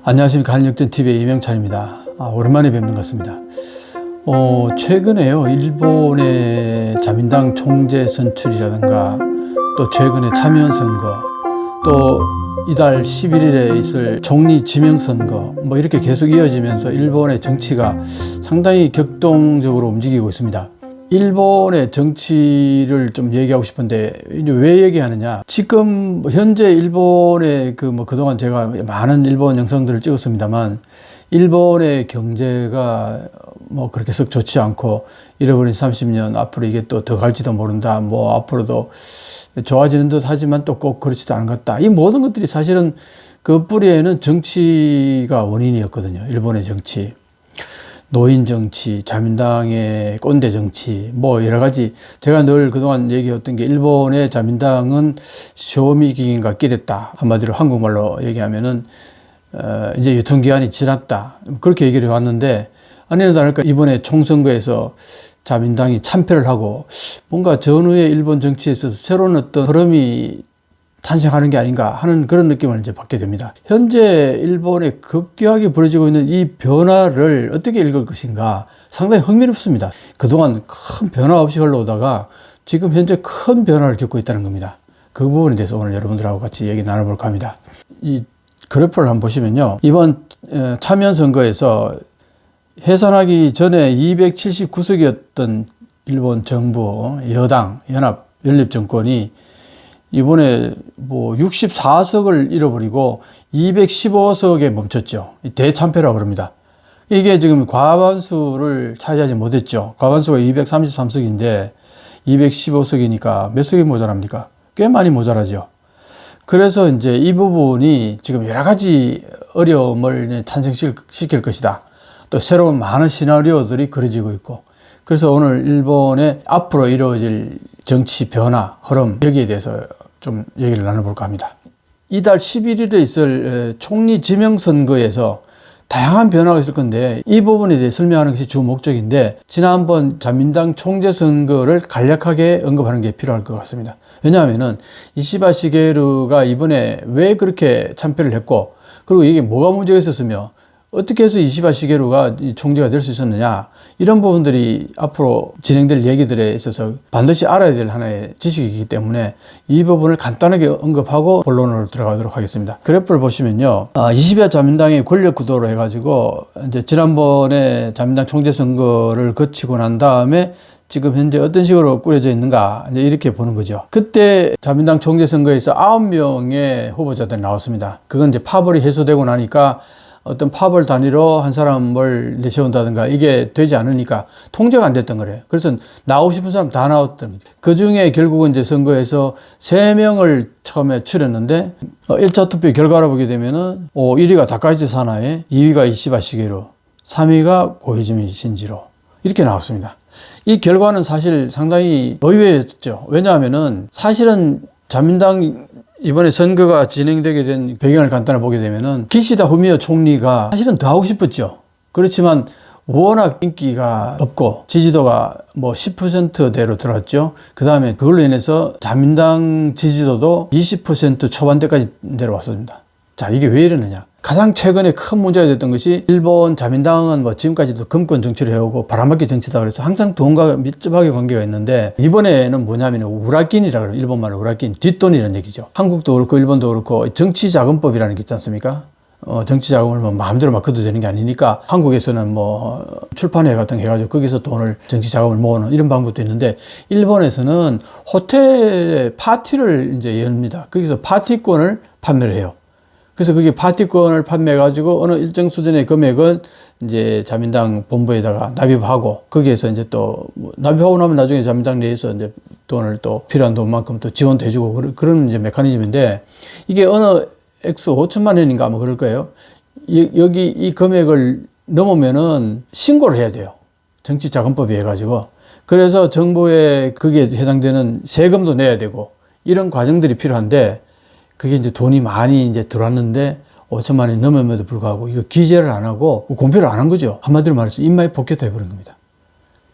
안녕하십니까. 한력전TV의 이명찬입니다. 오랜만에 뵙는 것 같습니다. 최근에요, 일본의 자민당 총재 선출이라든가 또 최근에 참의원 선거, 또 이달 11일에 있을 총리 지명선거, 이렇게 계속 이어지면서 일본의 정치가 상당히 격동적으로 움직이고 있습니다. 일본의 정치를 좀 얘기하고 싶은데, 이제 왜 얘기하느냐. 지금 현재 일본의 그동안 제가 많은 일본 영상들을 찍었습니다만, 일본의 경제가 그렇게 썩 좋지 않고, 잃어버린 30년 앞으로 이게 또 더 갈지도 모른다. 앞으로도 좋아지는 듯 하지만 또 꼭 그렇지도 않은 것 같다. 이 모든 것들이 사실은 그 뿌리에는 정치가 원인이었거든요. 일본의 정치. 노인 정치, 자민당의 꼰대 정치, 여러 가지. 제가 늘 그동안 얘기했던 게, 일본의 자민당은 쇼미 기긴과 끼랬다. 한마디로 한국말로 얘기하면은, 이제 유통기한이 지났다. 그렇게 얘기를 해왔는데, 아니나 다를까 이번에 총선거에서 자민당이 참패를 하고, 뭔가 전후의 일본 정치에 있어서 새로운 어떤 흐름이 탄생하는 게 아닌가 하는 그런 느낌을 이제 받게 됩니다. 현재 일본에 급격하게 벌어지고 있는 이 변화를 어떻게 읽을 것인가 상당히 흥미롭습니다. 그동안 큰 변화 없이 흘러오다가 지금 현재 큰 변화를 겪고 있다는 겁니다. 그 부분에 대해서 오늘 여러분들하고 같이 얘기 나눠볼까 합니다. 이 그래프를 한번 보시면요, 이번 참여연 선거에서 해산하기 전에 279석이었던 일본 정부 여당 연합 연립 정권이 이번에 64석을 잃어버리고 215석에 멈췄죠. 대참패라고 그럽니다. 이게 지금 과반수를 차지하지 못했죠. 과반수가 233석인데 215석이니까 몇 석이 모자랍니까? 꽤 많이 모자라죠. 그래서 이제 이 부분이 지금 여러 가지 어려움을 탄생시킬 것이다. 또 새로운 많은 시나리오들이 그려지고 있고, 그래서 오늘 일본의 앞으로 이루어질 정치 변화, 흐름, 여기에 대해서 좀 얘기를 나눠볼까 합니다. 이달 11일에 있을 총리 지명선거에서 다양한 변화가 있을 건데, 이 부분에 대해 설명하는 것이 주 목적인데, 지난번 자민당 총재 선거를 간략하게 언급하는 게 필요할 것 같습니다. 왜냐하면은 이시바 시게루가 이번에 왜 그렇게 참패를 했고, 그리고 이게 뭐가 문제가 있었으며 어떻게 해서 이시바 시게루가 총재가 될 수 있었느냐, 이런 부분들이 앞으로 진행될 얘기들에 있어서 반드시 알아야 될 하나의 지식이기 때문에 이 부분을 간단하게 언급하고 본론으로 들어가도록 하겠습니다. 그래프를 보시면요, 이시바 자민당의 권력 구도로 해가지고 이제 지난번에 자민당 총재 선거를 거치고 난 다음에 지금 현재 어떤 식으로 꾸려져 있는가, 이제 이렇게 보는 거죠. 그때 자민당 총재 선거에서 9명의 후보자들이 나왔습니다. 그건 이제 파벌이 해소되고 나니까 어떤 파벌 단위로 한 사람을 내세운다든가 이게 되지 않으니까 통제가 안 됐던 거래요. 그래서 나오고 싶은 사람 다 나왔던 거죠. 그 중에 결국은 이제 선거에서 3명을 처음에 추렸는데, 1차 투표 결과를 보게 되면은 1위가 다카이치 사나에, 2위가 이시바 시게루, 3위가 고이즈미 신지로, 이렇게 나왔습니다. 이 결과는 사실 상당히 의외였죠. 왜냐하면은 사실은 자민당 이번에 선거가 진행되게 된 배경을 간단히 보게 되면은, 기시다 후미오 총리가 사실은 더 하고 싶었죠. 그렇지만 워낙 인기가 없고 지지도가 10%대로 들어왔죠. 그 다음에 그걸로 인해서 자민당 지지도도 20% 초반대까지 내려왔습니다. 자, 이게 왜 이러느냐. 가장 최근에 큰 문제가 됐던 것이, 일본 자민당은 지금까지도 금권 정치를 해오고 바람막이 정치다 그래서 항상 돈과 밀접하게 관계가 있는데, 이번에는 뭐냐면 우라낀이라고 해요. 일본말로 우라낀, 뒷돈이라는 얘기죠. 한국도 그렇고 일본도 그렇고 정치자금법이라는 게 있지 않습니까? 정치자금을 마음대로 막 거둬도 되는 게 아니니까, 한국에서는 출판회 같은 거 해가지고 거기서 돈을, 정치자금을 모으는 이런 방법도 있는데, 일본에서는 호텔에 파티를 이제 엽니다. 거기서 파티권을 판매를 해요. 그래서 그게 파티권을 판매해가지고 어느 일정 수준의 금액은 이제 자민당 본부에다가 납입하고, 거기에서 이제 또 납입하고 나면 나중에 자민당 내에서 이제 돈을 또 필요한 돈만큼 또 지원도 해주고 그런 이제 메커니즘인데, 이게 어느 액수 5천만 원인가 그럴 거예요. 여기 이 금액을 넘으면은 신고를 해야 돼요. 정치자금법에 해가지고. 그래서 정부에 그게 해당되는 세금도 내야 되고 이런 과정들이 필요한데, 그게 이제 돈이 많이 이제 들어왔는데 5천만 원이 넘음에도 불구하고 이거 기재를 안 하고 공표를 안 한 거죠. 한마디로 말해서 입마에 포켓 해버린 겁니다.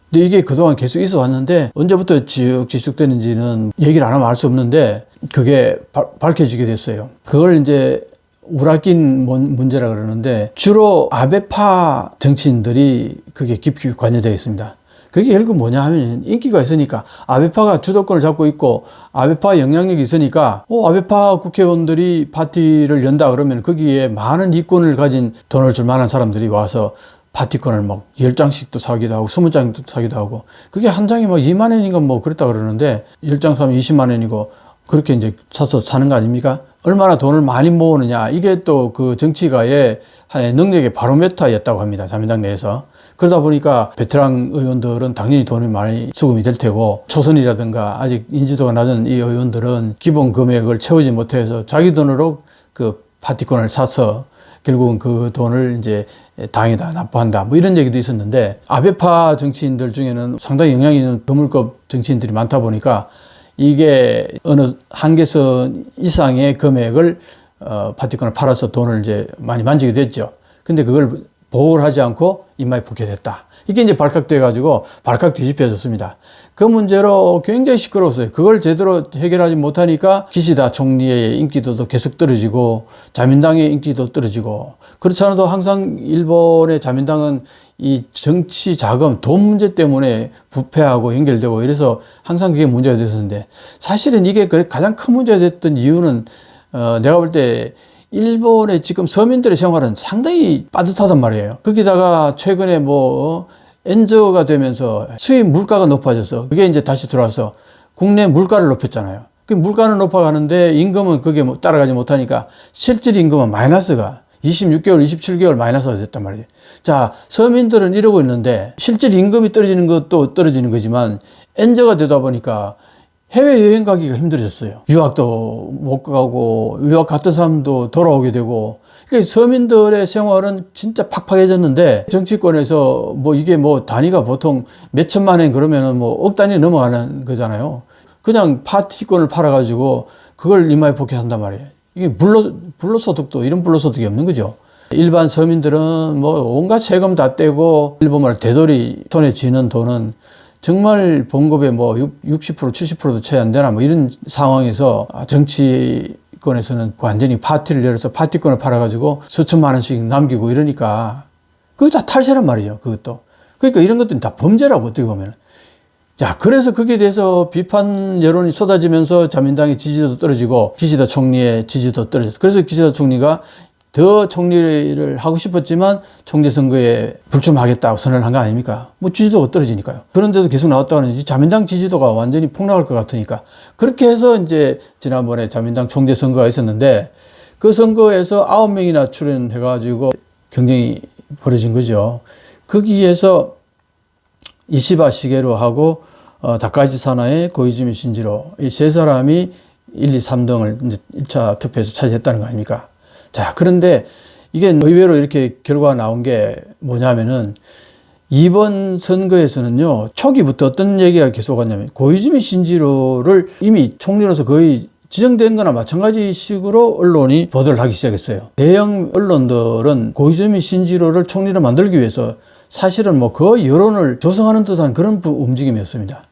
근데 이게 그동안 계속 있어 왔는데, 언제부터 지속되는지는 얘기를 안 하면 알 수 없는데, 그게 밝혀지게 됐어요. 그걸 이제 우라낀 문제라 그러는데 주로 아베파 정치인들이 그게 깊이 관여되어 있습니다. 그게 결국 뭐냐 하면 인기가 있으니까 아베파가 주도권을 잡고 있고 아베파 영향력이 있으니까 아베파 국회의원들이 파티를 연다 그러면 거기에 많은 이권을 가진 돈을 줄 만한 사람들이 와서 파티권을 막 10장씩도 사기도 하고 20장도 사기도 하고 그게 한 장이 뭐 2만 원인가 뭐 그랬다 그러는데 10장 사면 20만 원이고 그렇게 이제 사서 사는 거 아닙니까? 얼마나 돈을 많이 모으느냐 이게 또 그 정치가의 하나의 능력의 바로메터였다고 합니다. 자민당 내에서. 그러다 보니까 베테랑 의원들은 당연히 돈이 많이 수금이 될 테고 초선이라든가 아직 인지도가 낮은 이 의원들은 기본 금액을 채우지 못해서 자기 돈으로 그 파티권을 사서 결국은 그 돈을 이제 당에다 납부한다 뭐 이런 얘기도 있었는데 아베파 정치인들 중에는 상당히 영향 있는 거물급 정치인들이 많다 보니까 이게 어느 한계선 이상의 금액을 파티권을 팔아서 돈을 이제 많이 만지게 됐죠. 근데 그걸 보호를 하지 않고 이마에 붙게 됐다. 이게 이제 발각돼 가지고 발칵 뒤집혀졌습니다. 그 문제로 굉장히 시끄러웠어요. 그걸 제대로 해결하지 못하니까 기시다 총리의 인기도도 계속 떨어지고 자민당의 인기도 떨어지고 그렇지 않아도 항상 일본의 자민당은 이 정치 자금, 돈 문제 때문에 부패하고 연결되고 이래서 항상 그게 문제가 됐었는데 사실은 이게 가장 큰 문제가 됐던 이유는 내가 볼 때 일본의 지금 서민들의 생활은 상당히 빠듯하단 말이에요. 거기다가 최근에 엔저가 되면서 수입 물가가 높아져서 그게 이제 다시 들어와서 국내 물가를 높였잖아요. 그 물가는 높아가는데 임금은 그게 따라가지 못하니까 실질 임금은 마이너스가 26개월, 27개월 마이너스가 됐단 말이에요. 자, 서민들은 이러고 있는데 실질 임금이 떨어지는 것도 떨어지는 거지만 엔저가 되다 보니까 해외여행 가기가 힘들어졌어요. 유학도 못 가고 유학 갔던 사람도 돌아오게 되고 그러니까 서민들의 생활은 진짜 팍팍해졌는데 정치권에서 이게 단위가 보통 몇 천만 원 그러면은 억 단위 넘어가는 거잖아요. 그냥 파티권을 팔아가지고 그걸 이마에 복귀한단 말이에요. 이게 불로소득도 이런 불로소득이 없는 거죠. 일반 서민들은 온갖 세금 다 떼고 일본말 되돌이 손에 쥐는 돈은 정말 봉급의 60% 70%도 채 안 되나 이런 상황에서 정치권에서는 완전히 파티를 열어서 파티권을 팔아가지고 수천만 원씩 남기고 이러니까 그게 다 탈세란 말이죠. 그것도. 그러니까 이런 것들은 다 범죄라고 어떻게 보면. 자, 그래서 거기에 대해서 비판 여론이 쏟아지면서 자민당의 지지도도 떨어지고 기시다 총리의 지지도 떨어졌어요. 그래서 기시다 총리가 더 총리를 하고 싶었지만 총재 선거에 불출마하겠다고 선언을 한 거 아닙니까? 지지도가 떨어지니까요. 그런데도 계속 나왔다고 하는 자민당 지지도가 완전히 폭락할 것 같으니까 그렇게 해서 이제 지난번에 자민당 총재 선거가 있었는데 그 선거에서 9명이나 출연해가지고 경쟁이 벌어진 거죠. 거기에서 이시바 시게루하고 다카이치 사나의 고이즈미 신지로 이 세 사람이 1, 2, 3등을 이제 1차 투표에서 차지했다는 거 아닙니까? 자, 그런데 이게 의외로 이렇게 결과가 나온 게 뭐냐면은 이번 선거에서는요, 초기부터 어떤 얘기가 계속 왔냐면 고이즈미 신지로를 이미 총리로서 거의 지정된 거나 마찬가지 식으로 언론이 보도를 하기 시작했어요. 대형 언론들은 고이즈미 신지로를 총리로 만들기 위해서 사실은 거의 여론을 조성하는 듯한 그런 움직임이었습니다.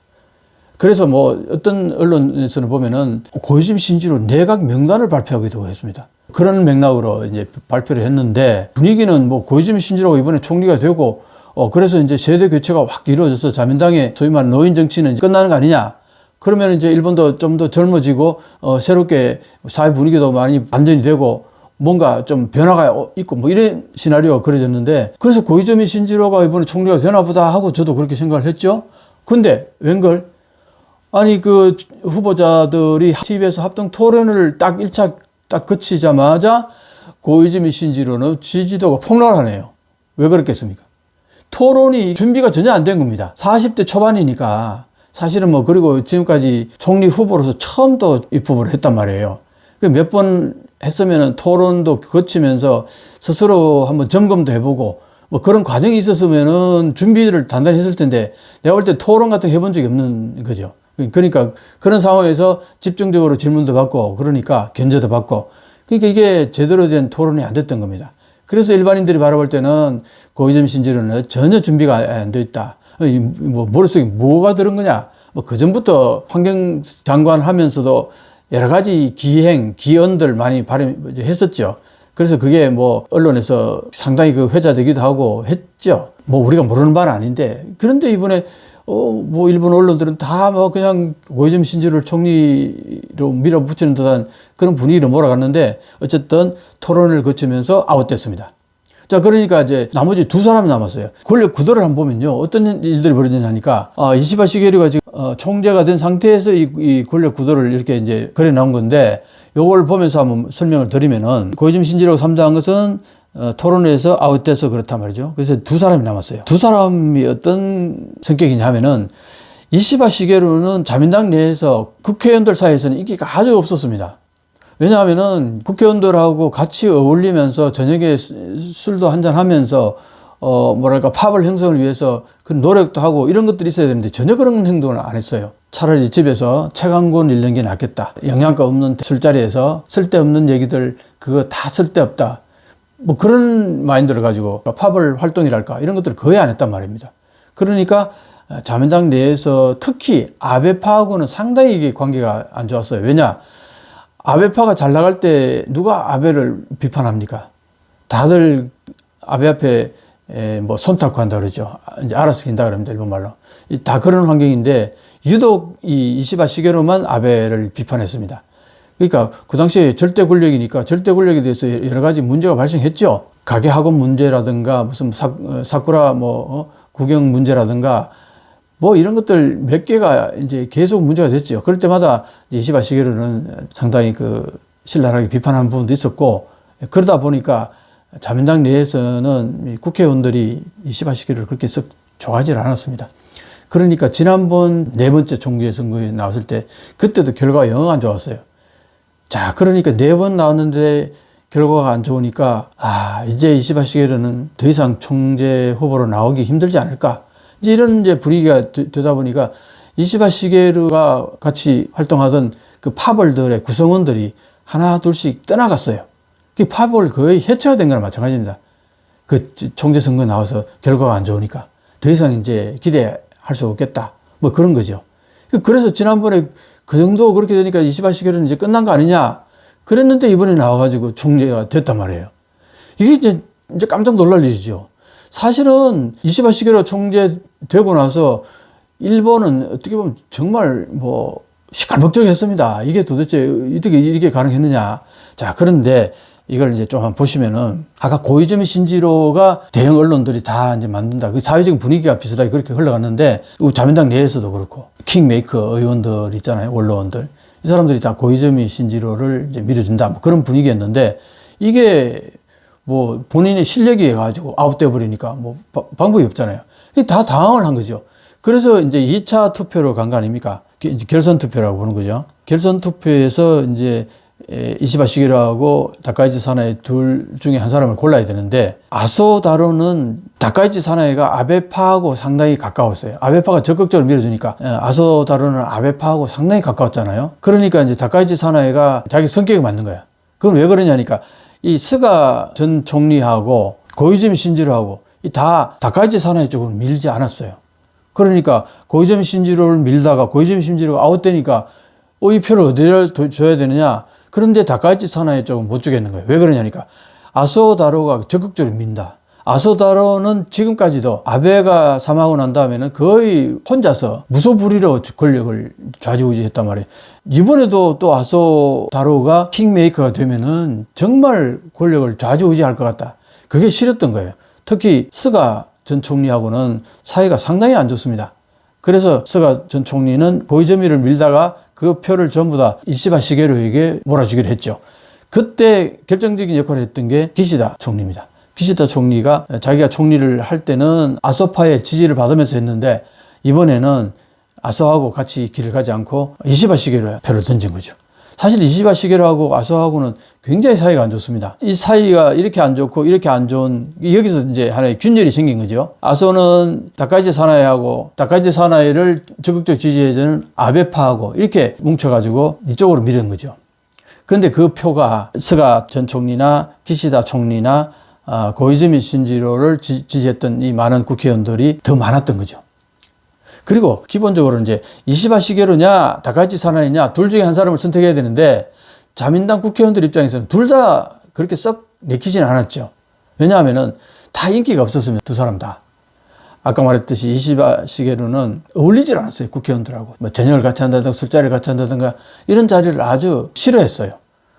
그래서 어떤 언론에서는 보면은 고이즈미 신지로 내각 명단을 발표하기도 했습니다. 그런 맥락으로 이제 발표를 했는데 분위기는 고이즈미 신지로가 이번에 총리가 되고 그래서 이제 세대 교체가 확 이루어져서 자민당의 소위 말하는 노인 정치는 끝나는 거 아니냐. 그러면 이제 일본도 좀 더 젊어지고 새롭게 사회 분위기도 많이 반전이 되고 뭔가 좀 변화가 있고 이런 시나리오가 그려졌는데 그래서 고이즈미 신지로가 이번에 총리가 되나 보다 하고 저도 그렇게 생각을 했죠. 근데 웬걸 아니 그 후보자들이 TV에서 합동 토론을 딱 1차 딱 거치자마자 고이즈미 신지로는 지지도가 폭락을 하네요. 왜 그렇겠습니까? 토론이 준비가 전혀 안 된 겁니다. 40대 초반이니까 사실은 그리고 지금까지 총리 후보로서 처음 또 입후보를 했단 말이에요. 몇 번 했으면 토론도 거치면서 스스로 한번 점검도 해보고 그런 과정이 있었으면은 준비를 단단히 했을 텐데 내가 볼 때 토론 같은 거 해본 적이 없는 거죠. 그러니까 그런 상황에서 집중적으로 질문도 받고 그러니까 견제도 받고 그러니까 이게 제대로 된 토론이 안 됐던 겁니다. 그래서 일반인들이 바라볼 때는 고이즈미 신지로는 전혀 준비가 안 돼 있다. 머릿속에 뭐가 들은 거냐. 그전부터 환경장관 하면서도 여러 가지 기언들 많이 발휘했었죠. 그래서 그게 뭐 언론에서 상당히 그 회자되기도 하고 했죠. 뭐 우리가 모르는 바는 아닌데, 그런데 이번에 뭐 일본 언론들은 다 뭐 그냥 고이즈미 신지로를 총리로 밀어붙이는 듯한 그런 분위기로 몰아갔는데, 어쨌든 토론을 거치면서 아웃됐습니다. 자, 그러니까 이제 나머지 두 사람이 남았어요. 권력 구도를 한번 보면요, 어떤 일들이 벌어지냐니까, 이시바 시게루가 지금 총재가 된 상태에서 이 권력 구도를 이렇게 이제 그려 나온 건데, 요걸 보면서 한번 설명을 드리면은, 고이즈미 신지로가 삼자한 것은 토론회에서 아웃돼서 그렇단 말이죠. 그래서 두 사람이 남았어요. 두 사람이 어떤 성격이냐 하면은, 이시바 시게루는 자민당 내에서 국회의원들 사이에서는 인기가 아주 없었습니다. 왜냐하면은 국회의원들하고 같이 어울리면서 저녁에 술도 한잔 하면서 뭐랄까 팝을 형성을 위해서 그 노력도 하고 이런 것들이 있어야 되는데 전혀 그런 행동을 안 했어요. 차라리 집에서 책 한 권 읽는 게 낫겠다. 영양가 없는 술자리에서 쓸데없는 얘기들 그거 다 쓸데없다. 뭐 그런 마인드를 가지고 팝을 활동이랄까 이런 것들을 거의 안 했단 말입니다. 그러니까 자민당 내에서 특히 아베파하고는 상당히 이게 관계가 안 좋았어요. 왜냐? 아베파가 잘 나갈 때 누가 아베를 비판합니까? 다들 아베 앞에 뭐 손탁한다 그러죠. 이제 알아서 긴다 그럽니다. 일본 말로. 다 그런 환경인데 유독 이 이시바 시게루만 아베를 비판했습니다. 그러니까 그 당시에 절대 권력이니까 절대 권력에 대해서 여러 가지 문제가 발생했죠. 가게 학원 문제라든가 무슨 사쿠라 뭐 구경 문제라든가 뭐 이런 것들 몇 개가 이제 계속 문제가 됐죠. 그럴 때마다 이시바 시게루는 상당히 그 신랄하게 비판하는 부분도 있었고, 그러다 보니까 자민당 내에서는 국회의원들이 이시바 시게루를 그렇게 썩 좋아하지 않았습니다. 그러니까 지난번 네 번째 총재 선거에 나왔을 때 그때도 결과가 영 안 좋았어요. 자, 그러니까 네 번 나왔는데 결과가 안 좋으니까 이제 이시바 시게루는 더 이상 총재 후보로 나오기 힘들지 않을까. 이제 이런 이제 분위기가 되다 보니까 이시바 시게루가 같이 활동하던 그 파벌들의 구성원들이 하나 둘씩 떠나갔어요. 그 파벌 거의 해체가 된 거랑 마찬가지입니다. 그 총재 선거에 나와서 결과가 안 좋으니까 더 이상 이제 기대할 수 없겠다. 뭐 그런 거죠. 그래서 지난번에 그 정도 그렇게 되니까 이시바 시게루는 이제 끝난 거 아니냐 그랬는데 이번에 나와가지고 총재가 됐단 말이에요. 이게 이제 깜짝 놀랄 일이죠. 사실은 이시바 시게루 총재 되고 나서 일본은 어떻게 보면 정말 뭐 시끌벅적했습니다. 이게 도대체 어떻게 이렇게 가능했느냐. 자, 그런데 이걸 이제 좀 한번 보시면은 아까 고이즈미 신지로가 대형 언론들이 다 이제 만든다. 그 사회적인 분위기가 비슷하게 그렇게 흘러갔는데 자민당 내에서도 그렇고 킹메이커 의원들 있잖아요. 원로원들. 이 사람들이 다 고이즈미 신지로를 이제 밀어준다. 뭐 그런 분위기였는데 이게 뭐 본인의 실력이 가지고 아웃돼 버리니까 뭐 방법이 없잖아요. 다 당황을 한 거죠. 그래서 이제 2차 투표로 간 거 아닙니까? 결선 투표라고 보는 거죠. 결선 투표에서 이제 이시바 시게루하고 다카이치 사나이 둘 중에 한 사람을 골라야 되는데 아소 다로는 다카이치 사나이가 아베파하고 상당히 가까웠어요. 아베파가 적극적으로 밀어주니까 아소 다로는 아베파하고 상당히 가까웠잖아요. 그러니까 이제 다카이치 사나이가 자기 성격에 맞는 거야. 그건 왜 그러냐니까 이 스가 전 총리하고 고이즈미 신지로하고 다 다카이치 사나이 쪽으로 밀지 않았어요. 그러니까 고이즈미 신지로를 밀다가 고이즈미 신지로가 아웃되니까 이 표를 어디를 줘야 되느냐. 그런데 다카이치 사나이 쪽은 못 주겠는 거예요. 왜 그러냐니까 아소 다로가 적극적으로 민다. 아소 다로는 지금까지도 아베가 사망하고 난 다음에는 거의 혼자서 무소불위로 권력을 좌지우지했단 말이에요. 이번에도 또 아소 다로가 킹메이커가 되면은 정말 권력을 좌지우지할 것 같다. 그게 싫었던 거예요. 특히 스가 전 총리하고는 사이가 상당히 안 좋습니다. 그래서 스가 전 총리는 고이즈미를 밀다가 그 표를 전부 다 이시바 시게루에게 몰아주기로 했죠. 그때 결정적인 역할을 했던 게 기시다 총리입니다. 기시다 총리가 자기가 총리를 할 때는 아소파의 지지를 받으면서 했는데 이번에는 아소하고 같이 길을 가지 않고 이시바 시게루에 표를 던진 거죠. 사실 이시바 시게루하고 아소하고는 굉장히 사이가 안 좋습니다. 이 사이가 이렇게 안 좋고 이렇게 안 좋은 여기서 이제 하나의 균열이 생긴 거죠. 아소는 다카이치 사나이하고 다카이치 사나이를 적극적 지지해주는 아베파하고 이렇게 뭉쳐가지고 이쪽으로 밀은 거죠. 그런데 그 표가 스가 전 총리나 기시다 총리나 고이즈미 신지로를 지지했던 이 많은 국회의원들이 더 많았던 거죠. 그리고 기본적으로 이제 이시바 시게루냐 다카이치 사나이냐 둘 중에 한 사람을 선택해야 되는데 자민당 국회의원들 입장에서는 둘 다 그렇게 썩 내키지는 않았죠. 왜냐하면은 다 인기가 없었으면 두 사람 다. 아까 말했듯이 이시바 시게루는 어울리질 않았어요. 국회의원들하고. 뭐 저녁을 같이 한다든가 술자리를 같이 한다든가 이런 자리를 아주 싫어했어요.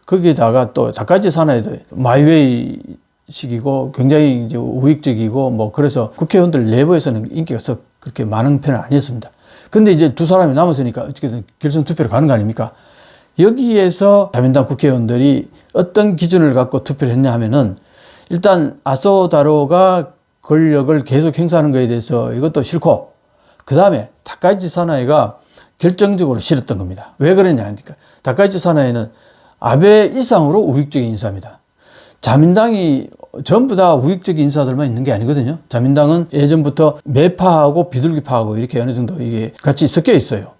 거기다가 또 다카이치 사나이도 마이웨이 식이고 굉장히 이제 우익적이고 뭐 그래서 국회의원들 내부에서는 인기가 썩 그렇게 많은 편은 아니었습니다. 근데 이제 두 사람이 남았으니까 어떻게든 결선 투표를 가는 거 아닙니까? 여기에서 자민당 국회의원들이 어떤 기준을 갖고 투표를 했냐 하면은 일단 아소다로가 권력을 계속 행사하는 것에 대해서 이것도 싫고 그 다음에 다카이치 사나이가 결정적으로 싫었던 겁니다. 왜 그러냐 하니까 다카이치 사나이는 아베 이상으로 우익적인 인사입니다. 자민당이 전부 다 우익적인 인사들만 있는 게 아니거든요. 자민당은 예전부터 매파하고 비둘기파하고 이렇게 어느 정도 이게 같이 섞여 있어요.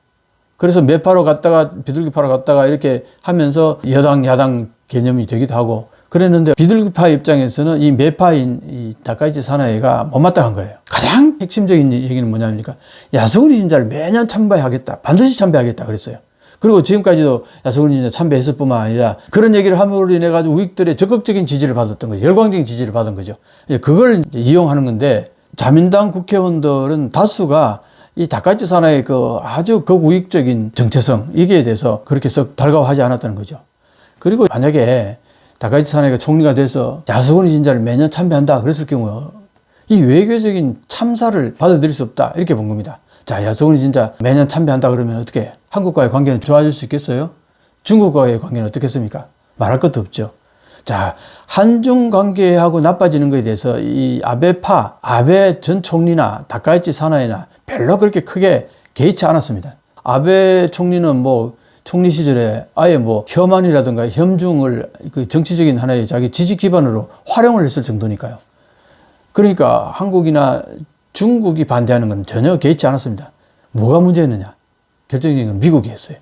그래서 매파로 갔다가 비둘기파로 갔다가 이렇게 하면서 여당, 야당 개념이 되기도 하고 그랬는데 비둘기파 입장에서는 이 매파인 이 다카이치 사나이가 못마땅한 거예요. 가장 핵심적인 얘기는 뭐냐니까 야스쿠니 진자를 매년 참배하겠다. 반드시 참배하겠다 그랬어요. 그리고 지금까지도 야스쿠니 진자 참배했을 뿐만 아니라 그런 얘기를 함으로 인해 가지고 우익들의 적극적인 지지를 받았던 거죠. 열광적인 지지를 받은 거죠. 그걸 이용하는 건데 자민당 국회의원들은 다수가 이 다카이치 사나이의 그 아주 극우익적인 정체성 이기에 대해서 그렇게 썩 달가워하지 않았다는 거죠. 그리고 만약에 다카이치 사나이가 총리가 돼서 야스쿠니 진자를 매년 참배한다 그랬을 경우 이 외교적인 참사를 받아들일 수 없다 이렇게 본 겁니다. 자, 야스쿠니 진자 매년 참배한다 그러면 어떻게 한국과의 관계는 좋아질 수 있겠어요? 중국과의 관계는 어떻겠습니까? 말할 것도 없죠. 자, 한중 관계하고 나빠지는 것에 대해서 이 아베파, 아베 전 총리나 다카이치 사나이나 별로 그렇게 크게 개의치 않았습니다. 아베 총리는 뭐 총리 시절에 아예 뭐 혐한이라든가 혐중을 그 정치적인 하나의 자기 지지 기반으로 활용을 했을 정도니까요. 그러니까 한국이나 중국이 반대하는 건 전혀 개의치 않았습니다. 뭐가 문제였느냐? 결정적인 건 미국이 했어요.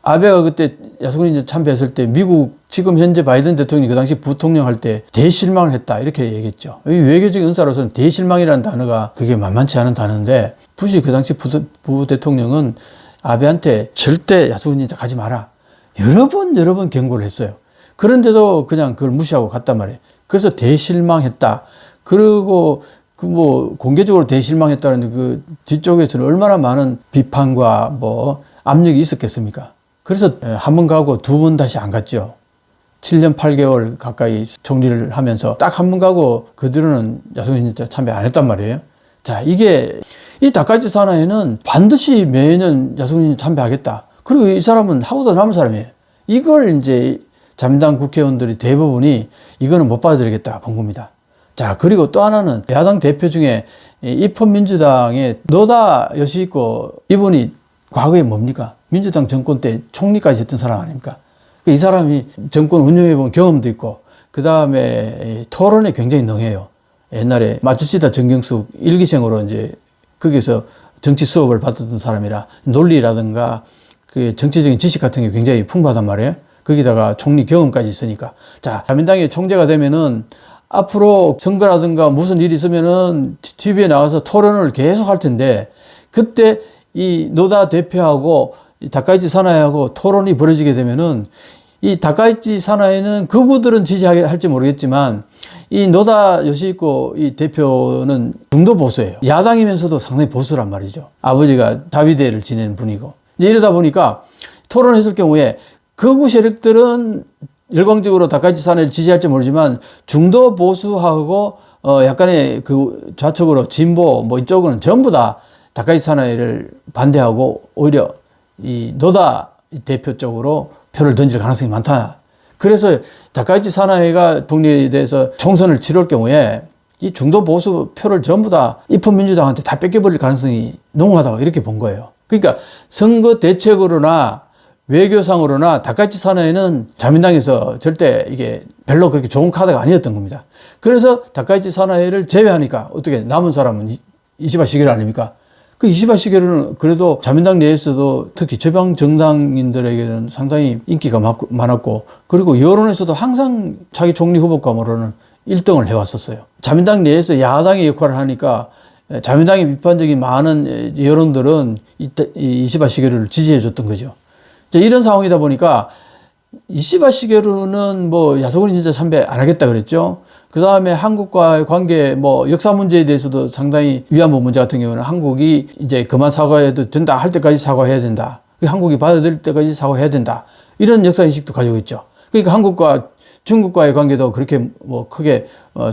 아베가 그때 야스쿠니 참배했을 때 미국 지금 현재 바이든 대통령이 그 당시 부통령 할 때 대실망을 했다 이렇게 얘기했죠. 이 외교적인 은사로서는 대실망이라는 단어가 그게 만만치 않은 단어인데 부시 그 당시 부대통령은 아베한테 절대 야스쿠니 진자 가지 마라. 여러 번 경고를 했어요. 그런데도 그냥 그걸 무시하고 갔단 말이에요. 그래서 대실망했다. 그리고 그 뭐 공개적으로 대실망했다는데 그 뒤쪽에서는 얼마나 많은 비판과 뭐 압력이 있었겠습니까? 그래서 한 번 가고 두 번 다시 안 갔죠. 7년 8개월 가까이 총리를 하면서 딱 한 번 가고 그 뒤로는 야스쿠니 진자 참배 안 했단 말이에요. 자, 이게 이 다카이치 사나이는 반드시 매년 야스쿠니 진자 참배하겠다. 그리고 이 사람은 하고도 남은 사람이에요. 이걸 이제 자민당 국회의원들이 대부분이 이거는 못 받아들이겠다 본 겁니다. 자, 그리고 또 하나는 야당 대표 중에 입헌민주당의 노다 요시히코 이분이 과거에 뭡니까? 민주당 정권 때 총리까지 했던 사람 아닙니까? 이 사람이 정권 운영해본 경험도 있고 그 다음에 토론에 굉장히 능해요. 옛날에 마츠시다 정경숙 일기생으로 이제 거기서 정치 수업을 받았던 사람이라 논리라든가 그 정치적인 지식 같은 게 굉장히 풍부하단 말이에요. 거기다가 총리 경험까지 있으니까. 자, 자민당의 총재가 되면은 앞으로 선거라든가 무슨 일이 있으면은 TV에 나가서 토론을 계속 할 텐데 그때 이 노다 대표하고 이 다카이치 사나이하고 토론이 벌어지게 되면은 이 다카이치 사나이는 극우들은 지지할지 모르겠지만 이 노다 요시히코 이 대표는 중도 보수예요. 야당이면서도 상당히 보수란 말이죠. 아버지가 자위대를 지낸 분이고 이러다 보니까 토론했을 경우에 극우 세력들은 열광적으로 다카이치 사나이를 지지할지 모르지만 중도 보수하고 약간의 그 좌측으로 진보 뭐 이쪽은 전부 다 다카이치 사나이를 반대하고 오히려 이 노다 대표 쪽으로 표를 던질 가능성이 많다. 그래서 다카이치 사나이가 총리에 대해서 총선을 치를 경우에 이 중도 보수 표를 전부 다 입헌민주당한테 다 뺏겨버릴 가능성이 농후하다고 이렇게 본 거예요. 그러니까 선거 대책으로나 외교상으로나 다카이치 사나이는 자민당에서 절대 이게 별로 그렇게 좋은 카드가 아니었던 겁니다. 그래서 다카이치 사나이를 제외하니까 어떻게 남은 사람은 이시바 시게루 아닙니까? 그 이시바 시게루는 그래도 자민당 내에서도 특히 저방 정당인들에게는 상당히 인기가 많았고 그리고 여론에서도 항상 자기 총리 후보감으로는 1등을 해왔었어요. 자민당 내에서 야당의 역할을 하니까 자민당의 비판적인 많은 여론들은 이시바 시게루를 지지해 줬던 거죠. 이런 상황이다 보니까 이시바 시게루는 뭐 야소군이 진짜 참배 안 하겠다 그랬죠. 그 다음에 한국과의 관계, 뭐 역사 문제에 대해서도 상당히 위안부 문제 같은 경우는 한국이 이제 그만 사과해도 된다 할 때까지 사과해야 된다. 한국이 받아들일 때까지 사과해야 된다. 이런 역사 인식도 가지고 있죠. 그러니까 한국과 중국과의 관계도 그렇게 뭐 크게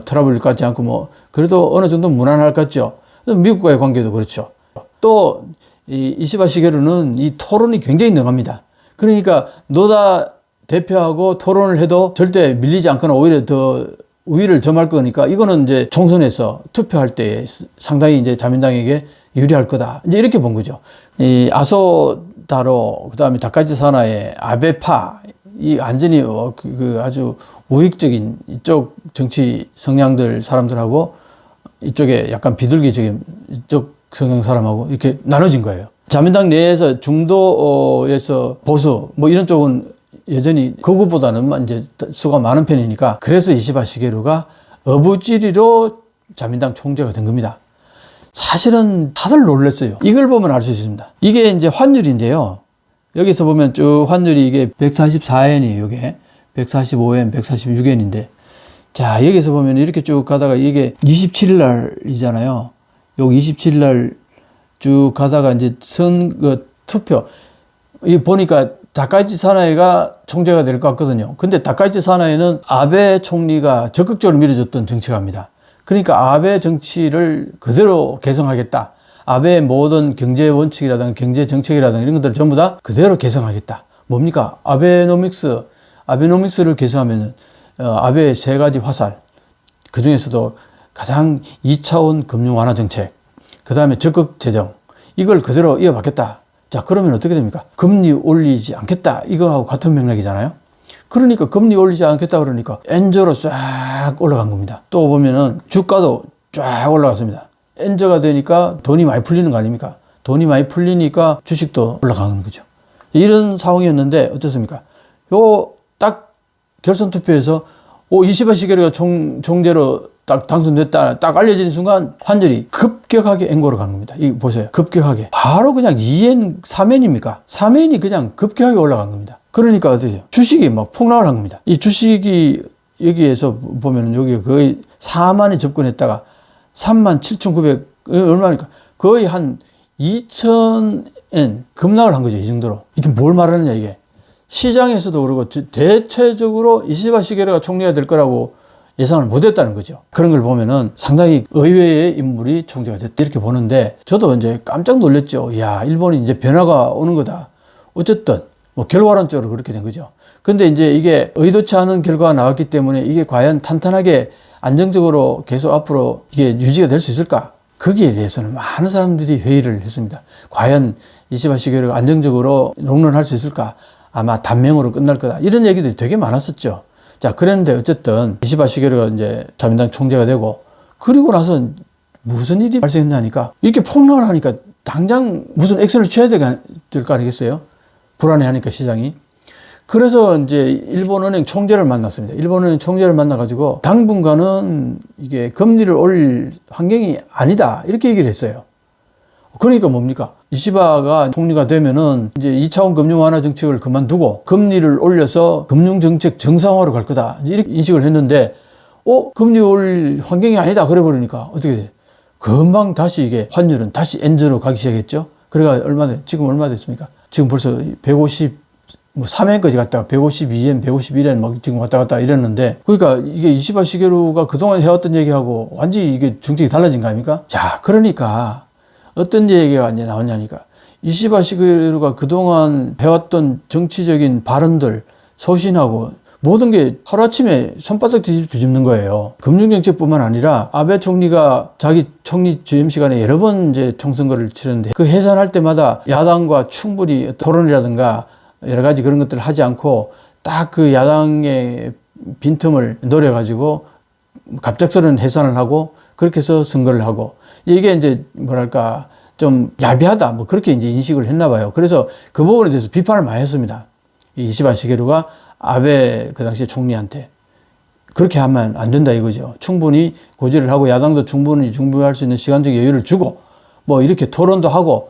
트러블 같지 않고 뭐 그래도 어느 정도 무난할 것 같죠. 미국과의 관계도 그렇죠. 또 이 이시바 시게루는 이 토론이 굉장히 능합니다. 그러니까 노다 대표하고 토론을 해도 절대 밀리지 않거나 오히려 더 우위를 점할 거니까 이거는 이제 총선에서 투표할 때 상당히 이제 자민당에게 유리할 거다. 이제 이렇게 본 거죠. 이 아소다로 그다음에 다카이치 사나의 아베파 이 완전히 그 아주 우익적인 이쪽 정치 성향들 사람들하고 이쪽에 약간 비둘기적인 이쪽 성향 사람하고 이렇게 나눠진 거예요. 자민당 내에서 중도에서 보수 뭐 이런 쪽은 여전히 그것보다는 이제 수가 많은 편이니까 그래서 이시바 시게루가 어부지리로 자민당 총재가 된 겁니다. 사실은 다들 놀랐어요. 이걸 보면 알 수 있습니다. 이게 이제 환율인데요. 여기서 보면 쭉 환율이 이게 144엔이에요. 이게 145엔, 146엔인데 자 여기서 보면 이렇게 쭉 가다가 이게 27일 날이잖아요. 여기 27일 날 쭉 가다가 이제 선거 투표 이 보니까 다카이치 사나이가 총재가 될 것 같거든요. 근데 다카이치 사나이는 아베 총리가 적극적으로 밀어줬던 정치가입니다. 그러니까 아베 정치를 그대로 개성하겠다. 아베의 모든 경제 원칙이라든가 경제 정책이라든가 이런 것들을 전부 다 그대로 개성하겠다. 뭡니까? 아베노믹스를 개성하면 아베의 세 가지 화살. 그 중에서도 가장 2차원 금융 완화 정책. 그 다음에 적극 재정. 이걸 그대로 이어받겠다. 자, 그러면 어떻게 됩니까? 금리 올리지 않겠다. 이거하고 같은 맥락이잖아요. 그러니까 금리 올리지 않겠다 그러니까 엔저로 쫙 올라간 겁니다. 또 보면은 주가도 쫙 올라갔습니다. 엔저가 되니까 돈이 많이 풀리는 거 아닙니까? 돈이 많이 풀리니까 주식도 올라가는 거죠. 이런 상황이었는데 어떻습니까? 요 딱 결선 투표에서 이시바 시게루가 총재로 딱 당선됐다 딱 알려진 순간 환율이 급격하게 엔고로 간 겁니다. 이거 보세요. 급격하게. 바로 그냥 2엔, 3엔입니까? 3엔이 그냥 급격하게 올라간 겁니다. 그러니까 어떠세요? 주식이 막 폭락을 한 겁니다. 이 주식이 여기에서 보면 여기가 거의 4만에 접근했다가 37,900 얼마니까 거의 한 2,000엔 급락을 한 거죠. 이 정도로. 이게 뭘 말하느냐 이게. 시장에서도 그러고 대체적으로 이시바 시게루가 총리가 될 거라고 예상을 못했다는 거죠. 그런 걸 보면은 상당히 의외의 인물이 총재가 됐다 이렇게 보는데 저도 이제 깜짝 놀랐죠. 이야, 일본이 이제 변화가 오는 거다. 어쨌든 뭐 결과론적으로 그렇게 된 거죠. 근데 이제 이게 의도치 않은 결과가 나왔기 때문에 이게 과연 탄탄하게 안정적으로 계속 앞으로 이게 유지가 될 수 있을까? 거기에 대해서는 많은 사람들이 회의를 했습니다. 과연 이시바 시게루가 안정적으로 롱런할 수 있을까? 아마 단명으로 끝날 거다. 이런 얘기들이 되게 많았었죠. 자, 그랬는데 어쨌든 이시바 시게루가 이제 자민당 총재가 되고 그리고 나서 무슨 일이 발생했냐니까 이렇게 폭락을 하니까 당장 무슨 액션을 취해야 될 거 아니겠어요? 불안해하니까 시장이. 그래서 이제 일본은행 총재를 만났습니다. 일본은행 총재를 만나가지고 당분간은 이게 금리를 올릴 환경이 아니다. 이렇게 얘기를 했어요. 그러니까 뭡니까? 이시바가 총리가 되면은 이제 2차원 금융 완화 정책을 그만두고 금리를 올려서 금융 정책 정상화로 갈 거다. 이렇게 인식을 했는데, 금리 올 환경이 아니다. 그래 버리니까 어떻게 돼? 금방 다시 이게 환율은 다시 엔저로 가기 시작했죠. 그래가 지금 얼마 됐습니까? 지금 벌써 3엔까지 갔다가 152엔, 151엔 막 지금 왔다 갔다 이랬는데, 그러니까 이게 이시바 시게루가 그동안 해왔던 얘기하고 완전히 이게 정책이 달라진 거 아닙니까? 자, 그러니까 어떤 얘기가 이제 나왔냐니까 이시바 시게루가 그동안 해왔던 정치적인 발언들 소신하고 모든 게 하루아침에 손바닥 뒤집는 거예요. 금융정책뿐만 아니라 아베 총리가 자기 총리 취임 시간에 여러 번 이제 총선거를 치렀는데 그 해산할 때마다 야당과 충분히 토론이라든가 여러 가지 그런 것들을 하지 않고 딱 그 야당의 빈틈을 노려가지고 갑작스러운 해산을 하고 그렇게 해서 선거를 하고 이게 이제 뭐랄까 좀 야비하다 뭐 그렇게 이제 인식을 했나 봐요. 그래서 그 부분에 대해서 비판을 많이 했습니다. 이시바 시게루가 아베 그 당시 총리한테 그렇게 하면 안 된다 이거죠. 충분히 고지를 하고 야당도 충분히 준비할 수 있는 시간적 여유를 주고 뭐 이렇게 토론도 하고